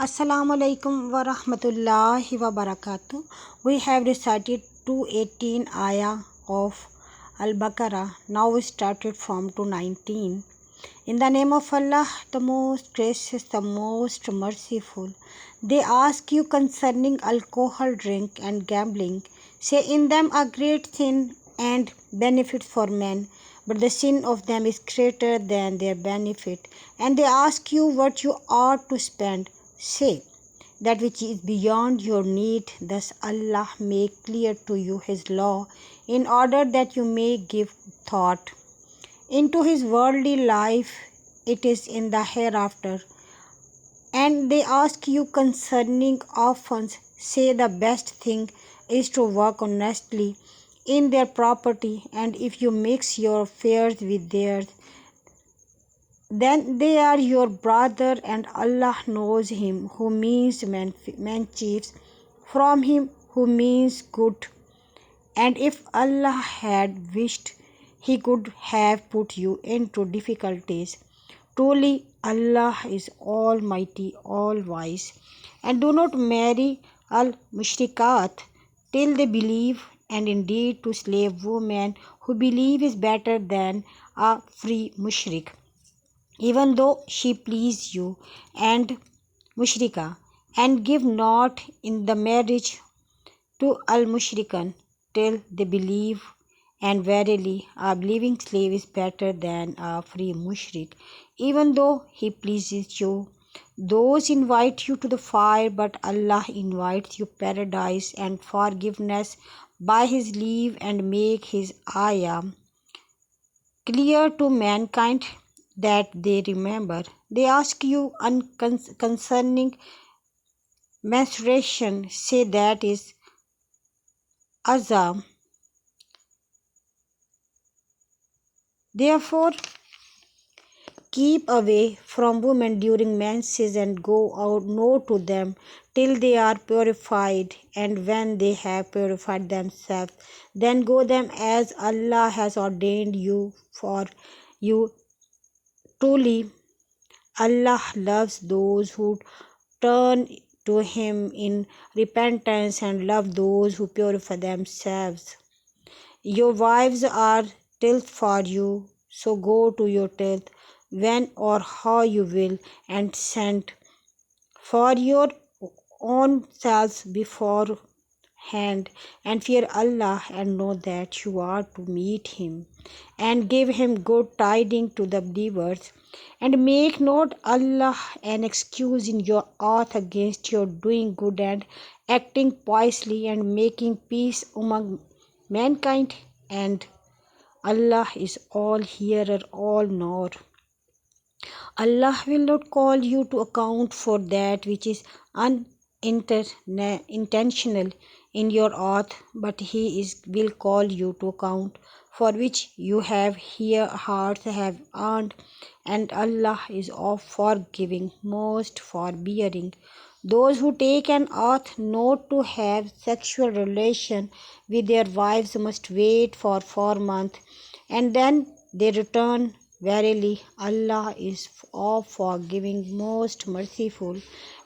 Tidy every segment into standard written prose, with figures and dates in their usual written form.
Assalamu alaikum wa rahmatullahi wa barakatuh. We have recited 218 ayah of Al-Baqarah. Now we started from 219. In the name of Allah, the most gracious, the most merciful. They ask you concerning alcohol, drink and gambling. Say in them a great sin and benefit for men, but the sin of them is greater than their benefit. And they ask you what you ought to spend. Say, that which is beyond your need, thus Allah make clear to you His law, in order that you may give thought into His worldly life, it is in the hereafter. And they ask you concerning orphans, say the best thing is to work honestly in their property, and if you mix your affairs with theirs, then they are your brother, and Allah knows him who means mischief from him who means good. And if Allah had wished, He could have put you into difficulties. Truly, Allah is Almighty, All Wise. And do not marry al-mushrikat till they believe, and indeed to slave women who believe is better than a free mushrik, even though she please you, and mushrika, and give not in the marriage to al-mushrikan till they believe, and verily a believing slave is better than a free mushrik, even though he pleases you. Those invite you to the fire, but Allah invites you paradise and forgiveness by His leave, and make His ayah clear to mankind that they remember. They ask you concerning menstruation, say that is azam. Therefore, keep away from women during menses, and go out no to them till they are purified, and when they have purified themselves, then go them as Allah has ordained you for you. Truly, Allah loves those who turn to Him in repentance, and love those who purify themselves. Your wives are tilth for you, so go to your tilth when or how you will, and send for your own selves beforehand, and fear Allah, and know that you are to meet Him, and give Him good tidings to the believers, and make not Allah an excuse in your oath against your doing good and acting piously and making peace among mankind, and Allah is all hearer, all knower. Allah will not call you to account for that which is unintentional in your oath, but will call you to account for which you have hearts have earned, and Allah is of forgiving, most forbearing. Those who take an oath not to have sexual relation with their wives must wait for 4 months, and then they return. Verily, Allah is of forgiving, most merciful.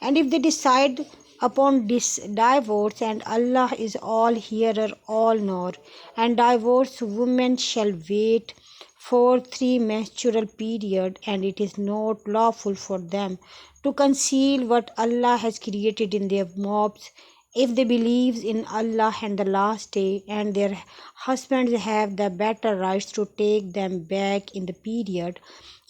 And if they decide upon this divorce, and Allah is all hearer, all knower, and divorced women shall wait for 3 menstrual period, and it is not lawful for them to conceal what Allah has created in their mouths, if they believe in Allah and the last day, and their husbands have the better rights to take them back in the period,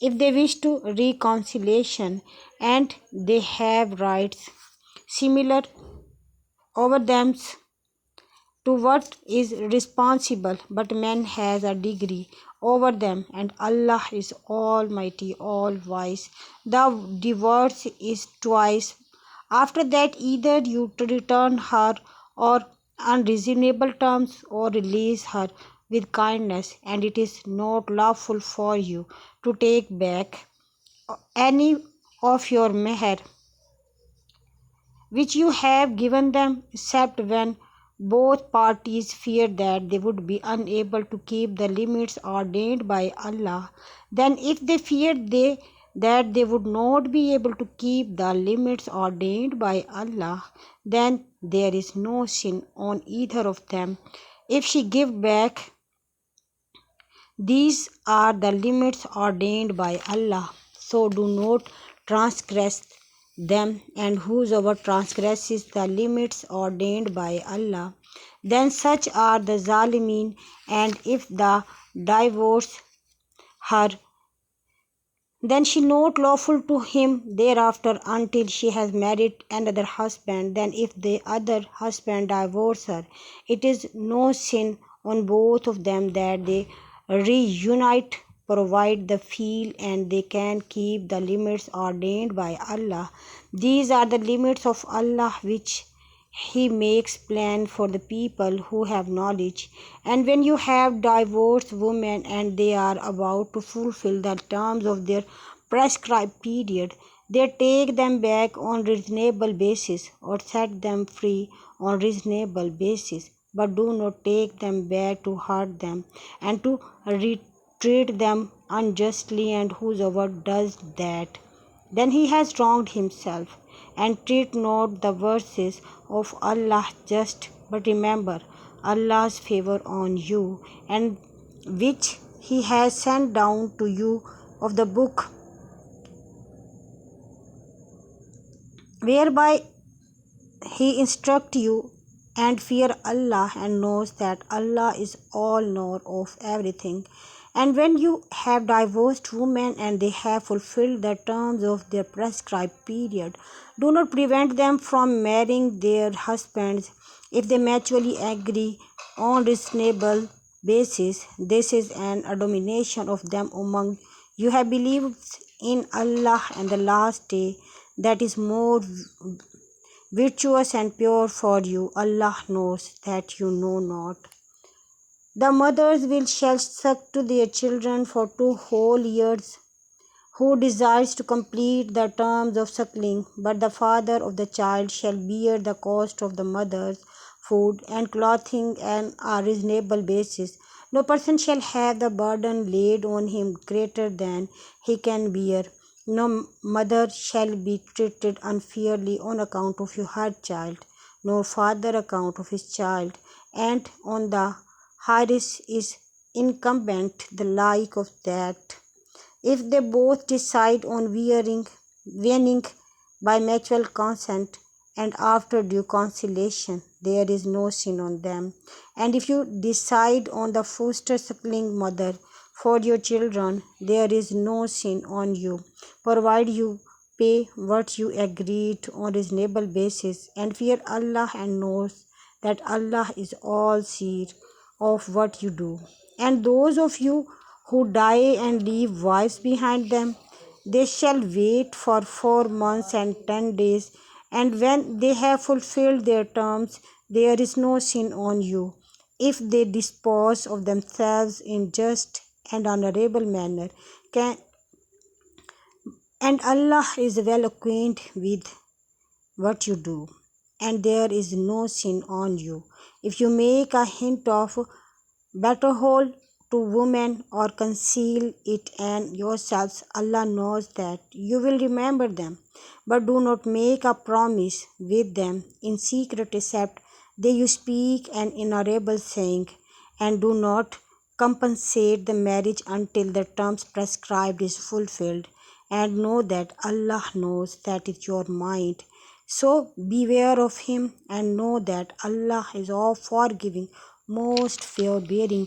if they wish to reconciliation, and they have rights similar over them to what is responsible, but man has a degree over them, and Allah is Almighty, All Wise. The divorce is twice. After that, either you return her or on reasonable terms, or release her with kindness, and it is not lawful for you to take back any of your meher which you have given them, except when both parties fear that they would be unable to keep the limits ordained by Allah. Then if they fear, they that they would not be able to keep the limits ordained by Allah, then there is no sin on either of them. If she give back, these are the limits ordained by Allah, so do not transgress them, and whosoever transgresses the limits ordained by Allah, then such are the Zalimin, and if the divorce her, then she not lawful to him thereafter until she has married another husband. Then if the other husband divorce her, it is no sin on both of them that they reunite, provide the feel, and they can keep the limits ordained by Allah. These are the limits of Allah which he makes plan for the people who have knowledge. And when you have divorced women and they are about to fulfill the terms of their prescribed period, they take them back on reasonable basis or set them free on reasonable basis, but do not take them back to hurt them and to treat them unjustly, and whosoever does that, then he has wronged himself. And treat not the verses of Allah just, but remember Allah's favor on you, and which he has sent down to you of the book, whereby he instruct you, and fear Allah, and knows that Allah is all knower of everything. And when you have divorced women and they have fulfilled the terms of their prescribed period, do not prevent them from marrying their husbands if they mutually agree on reasonable basis. This is an abomination of them among you have believed in Allah and the last day. That is more virtuous and pure for you. Allah knows that you know not. The mothers will shall suck to their children for 2 whole years, who desires to complete the terms of suckling, but the father of the child shall bear the cost of the mother's food and clothing on a reasonable basis. No person shall have the burden laid on him greater than he can bear. No mother shall be treated unfairly on account of her child, nor father account of his child, and on the heiress is incumbent the like of that. If they both decide on weaning by mutual consent and after due conciliation, there is no sin on them. And if you decide on the foster suckling mother for your children, there is no sin on you, provided you pay what you agreed on reasonable basis, and fear Allah, and knows that Allah is all seer of what you do. And those of you who die and leave wives behind them, they shall wait for 4 months and 10 days, and when they have fulfilled their terms, there is no sin on you, if they dispose of themselves in just and honorable manner. And Allah is well acquainted with what you do, and there is no sin on you. If you make a hint of betrothal to women or conceal it and yourselves, Allah knows that you will remember them. But do not make a promise with them in secret except that you speak an honorable saying, and do not compensate the marriage until the terms prescribed is fulfilled, and know that Allah knows that is your mind. So beware of him, and know that Allah is all forgiving, most forbearing.